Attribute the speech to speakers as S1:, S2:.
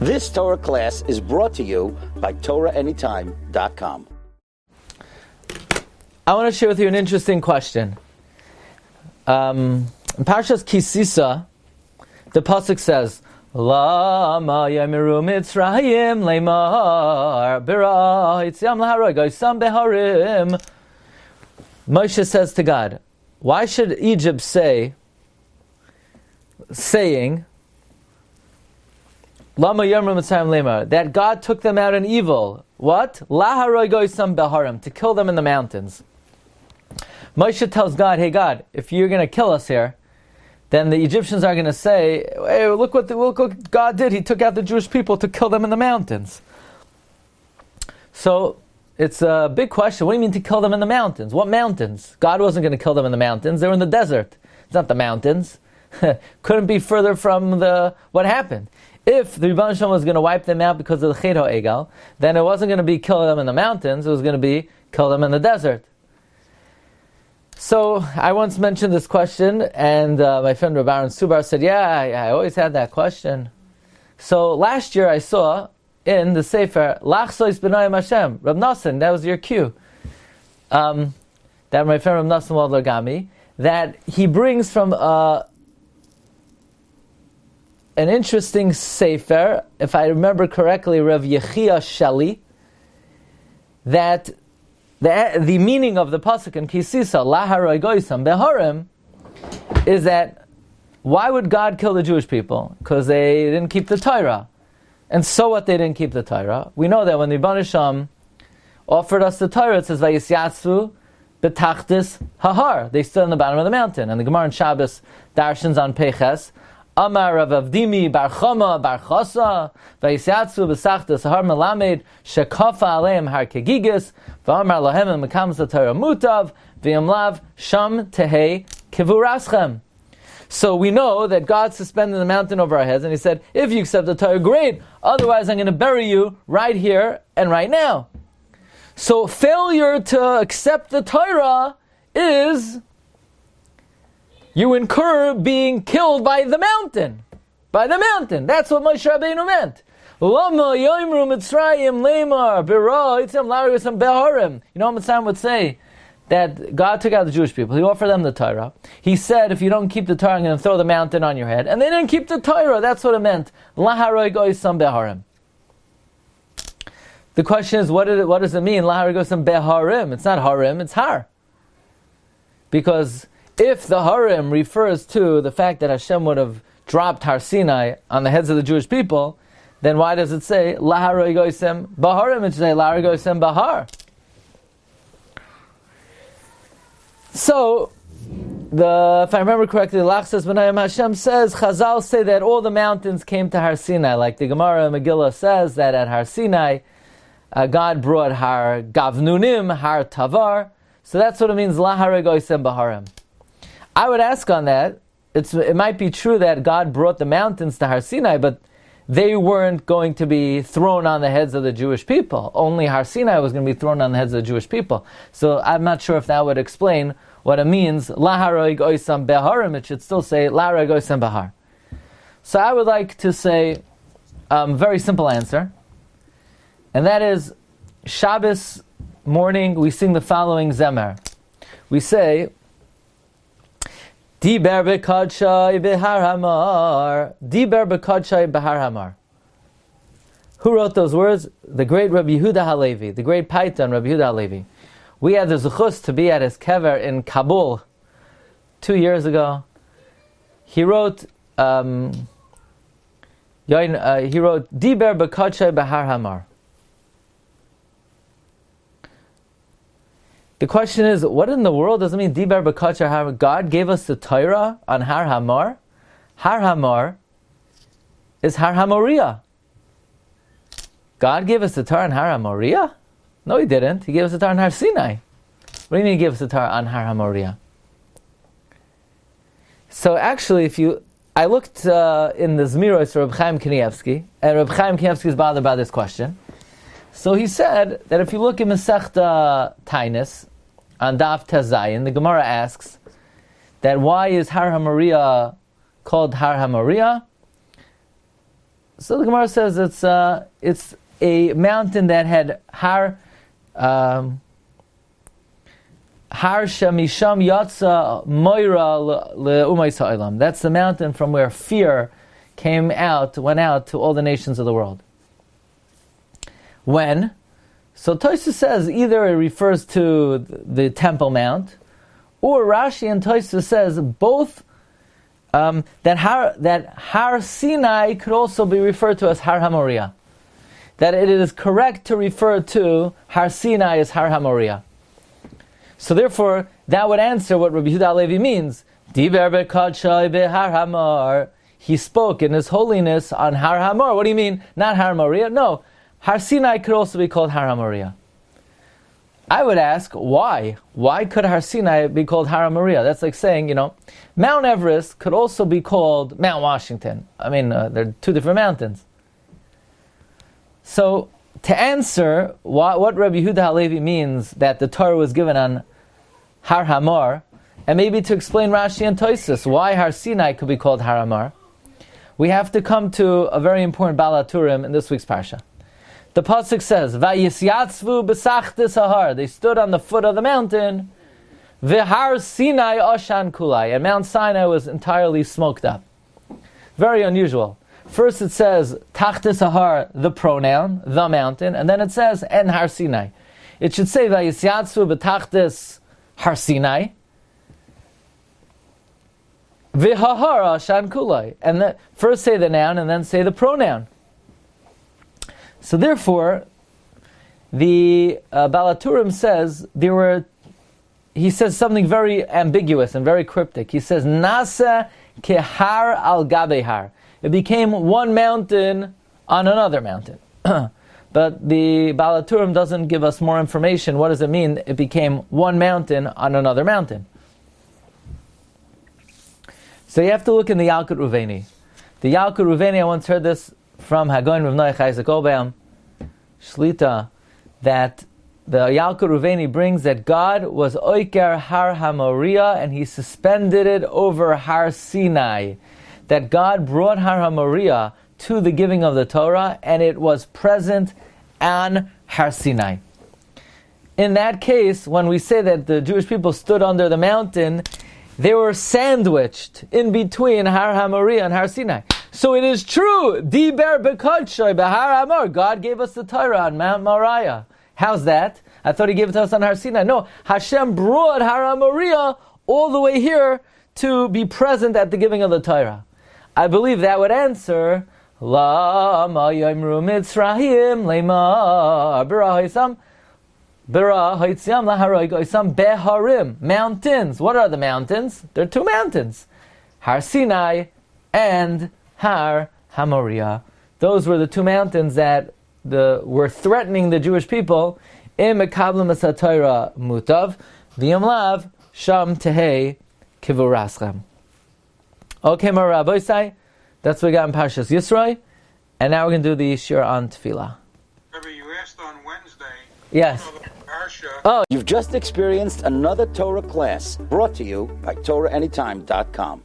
S1: This Torah class is brought to you by TorahAnytime.com.
S2: I want to share with you an interesting question. In Parshas Kisisa, the pasuk says, Lama yamiru Mitzrayim leimar bira yitziam laharoi goysam beharim. Moshe says to God, why should Egypt saying, Lama yamiru Mitzrayim leimar, that God took them out in evil? What? Laharoi goysam beharim, to kill them in the mountains. Moshe tells God, hey God, if you're going to kill us here, then the Egyptians are going to say, hey, look what God did. He took out the Jewish people to kill them in the mountains. So, it's a big question. What do you mean to kill them in the mountains? What mountains? God wasn't going to kill them in the mountains. They were in the desert. It's not the mountains. Couldn't be further from what happened. If the Rebbe Shalom was going to wipe them out because of the Chet HaEgal, then it wasn't going to be kill them in the mountains. It was going to be kill them in the desert. So, I once mentioned this question, and my friend Rabbi Subar said, I always had that question. So, last year I saw in the Sefer, Lachsois B'nayim Hashem, Rab Nosson, that was your cue. That my friend Rab Nosson Waldler got me, that he brings from an interesting Sefer, if I remember correctly, Rav Yechia Shali, that the meaning of the pasuk in Kisisa, Laharoi Goysam Beharim, is that why would God kill the Jewish people? Because they didn't keep the Torah. And so what, they didn't keep the Torah? We know that when the Rebbe Shalom offered us the Torah, it says, Vayisyatzu betachtis hahar. They stood on the bottom of the mountain. And the Gemara in Shabbos darshans on Peches, Amar Rav Avdimi bar Chama bar Chasa Vayisyatzu besachtas har melamed shekafa aleim har kegigis v'amar lahem mekams Torah mutav v'yamlav sham tehei kivuraschem. So we know that God suspended the mountain over our heads, and He said, "If you accept the Torah, great. Otherwise, I'm going to bury you right here and right now." So failure to accept the Torah is you incur being killed by the mountain. By the mountain. That's what Moshe Rabbeinu meant. Lama yoimru Mitzrayim leimar bira yitzam larigosam beharim. You know what Mitzrayim would say? That God took out the Jewish people. He offered them the Torah. He said, if you don't keep the Torah, I'm going to throw the mountain on your head. And they didn't keep the Torah. That's what it meant. Laharoi goysam beharim. The question is, what does it mean? Laharoi goysam beharim. It's not harim, it's har. Because if the harim refers to the fact that Hashem would have dropped Har Sinai on the heads of the Jewish people, then why does it say Laharoi goysem baharim? It should say Laharoi goysem bahar. So, if I remember correctly, Lachsas B'nayim Hashem says, Chazal say that all the mountains came to Har Sinai, like the Gemara Megillah says that at Har Sinai, God brought Har Gavnunim, Har Tavar. So that's what it means, Laharoi goysem baharim. I would ask on that, it might be true that God brought the mountains to Har Sinai, but they weren't going to be thrown on the heads of the Jewish people. Only Har Sinai was going to be thrown on the heads of the Jewish people. So I'm not sure if that would explain what it means, Laharoi goysam beharim. It should still say Laharoi goysam bahar. So I would like to say a very simple answer, and that is, Shabbos morning we sing the following Zemer. We say, Diber b'kodshai b'har hamar. Diber b'kodshai b'har hamar. Who wrote those words? The great Rabbi Yehuda Halevi, the great Paitan Rabbi Yehuda Halevi. We had the zuchus to be at his kever in Kabul 2 years ago. He wrote, Diber b'kodshai b'har hamar. The question is, what in the world does it mean, Diber b'kodshai har hamar? God gave us the Torah on Har Hamor. Har Hamor is Har Hamoriah. God gave us the Torah on Har Hamoriah? No, He didn't. He gave us the Torah on Har Sinai. What do you mean He gave us the Torah on Har Hamoriah? So actually, I looked in the Zmiros for Reb Chaim Kanievsky, and Reb Chaim Kanievsky is bothered by this question. So he said that if you look in Masechta Tainus, on Daf Tezayin, the Gemara asks that why is Har Hamoriah called Har Hamoriah? So the Gemara says it's a mountain that had Har Shamisham Yatsa Moira Le'umay Sa'ilam. That's the mountain from where fear went out to all the nations of the world. When? So Tosfos says either it refers to the Temple Mount, or Rashi and Tosfos says both. That Har Sinai could also be referred to as Har Hamoriah. That it is correct to refer to Har Sinai as Har Hamoriah. So therefore, that would answer what Rabbi Yehuda Halevi means. Diber b'kadshay b'Har Hamor. He spoke in his holiness on Har Hamor. What do you mean? Not Har Hamoriah? No. Har Sinai could also be called Har Hamoriah. I would ask, why? Why could Har Sinai be called Har Hamoriah? That's like saying, Mount Everest could also be called Mount Washington. I mean, they're two different mountains. So, to answer what Rabbi Yehuda Halevi means that the Torah was given on Har Hamor, and maybe to explain Rashi and Tosfos why Har Sinai could be called Har Hamor, we have to come to a very important Baal HaTurim in this week's Parsha. The pasuk says, "Vayisyatzvu b'sachtis hahar." They stood on the foot of the mountain. V'har Sinai oshan kulai, and Mount Sinai was entirely smoked up. Very unusual. First it says tachtis hahar, the pronoun, the mountain, and then it says en Har Sinai. It should say Vayisyatzvu b'tachtis Har Sinai. V'hahar oshan kulai, and first say the noun and then say the pronoun. So therefore, the Baal HaTurim says he says something very ambiguous and very cryptic. He says, Nasa kehar al gabe har. It became one mountain on another mountain. But the Baal HaTurim doesn't give us more information. What does it mean? It became one mountain on another mountain. So you have to look in the Yalkut Ruveni. The Yalkut Ruveni, I once heard this from Hagoin Rav Noach Isaac Obeam Shlita, that the Yalkut Ruveni brings that God was Oiker Har Hamoriah and He suspended it over Har Sinai. That God brought Har Hamoriah to the giving of the Torah and it was present on Har Sinai. In that case, when we say that the Jewish people stood under the mountain, they were sandwiched in between Har Hamoriah and Har Sinai. So it is true, Diber b'kadshay b'Har Hamor. God gave us the Torah on Mount Moriah. How's that? I thought He gave it to us on Har Sinai. No, Hashem brought Har Hamoriah all the way here to be present at the giving of the Torah. I believe that would answer Lama Yomru Mitzrayim Lema B'Rahisam B'Rahitzam Laharoigoisam Beharim. Mountains. What are the mountains? There are two mountains, Har Sinai and Har Hamoriah. Those were the two mountains that were threatening the Jewish people. Im mekablim es haTorah mutav, v'yom lav sham tehei kivuraschem. Okay, my Rabbi say, that's what we got in Parshas Yisro, and now we're going to do the Shiur on Tefillah.
S3: Rabbi, you asked on Wednesday.
S2: Yes.
S3: Parsha.
S1: Oh, you've just experienced another Torah class brought to you by TorahAnytime.com.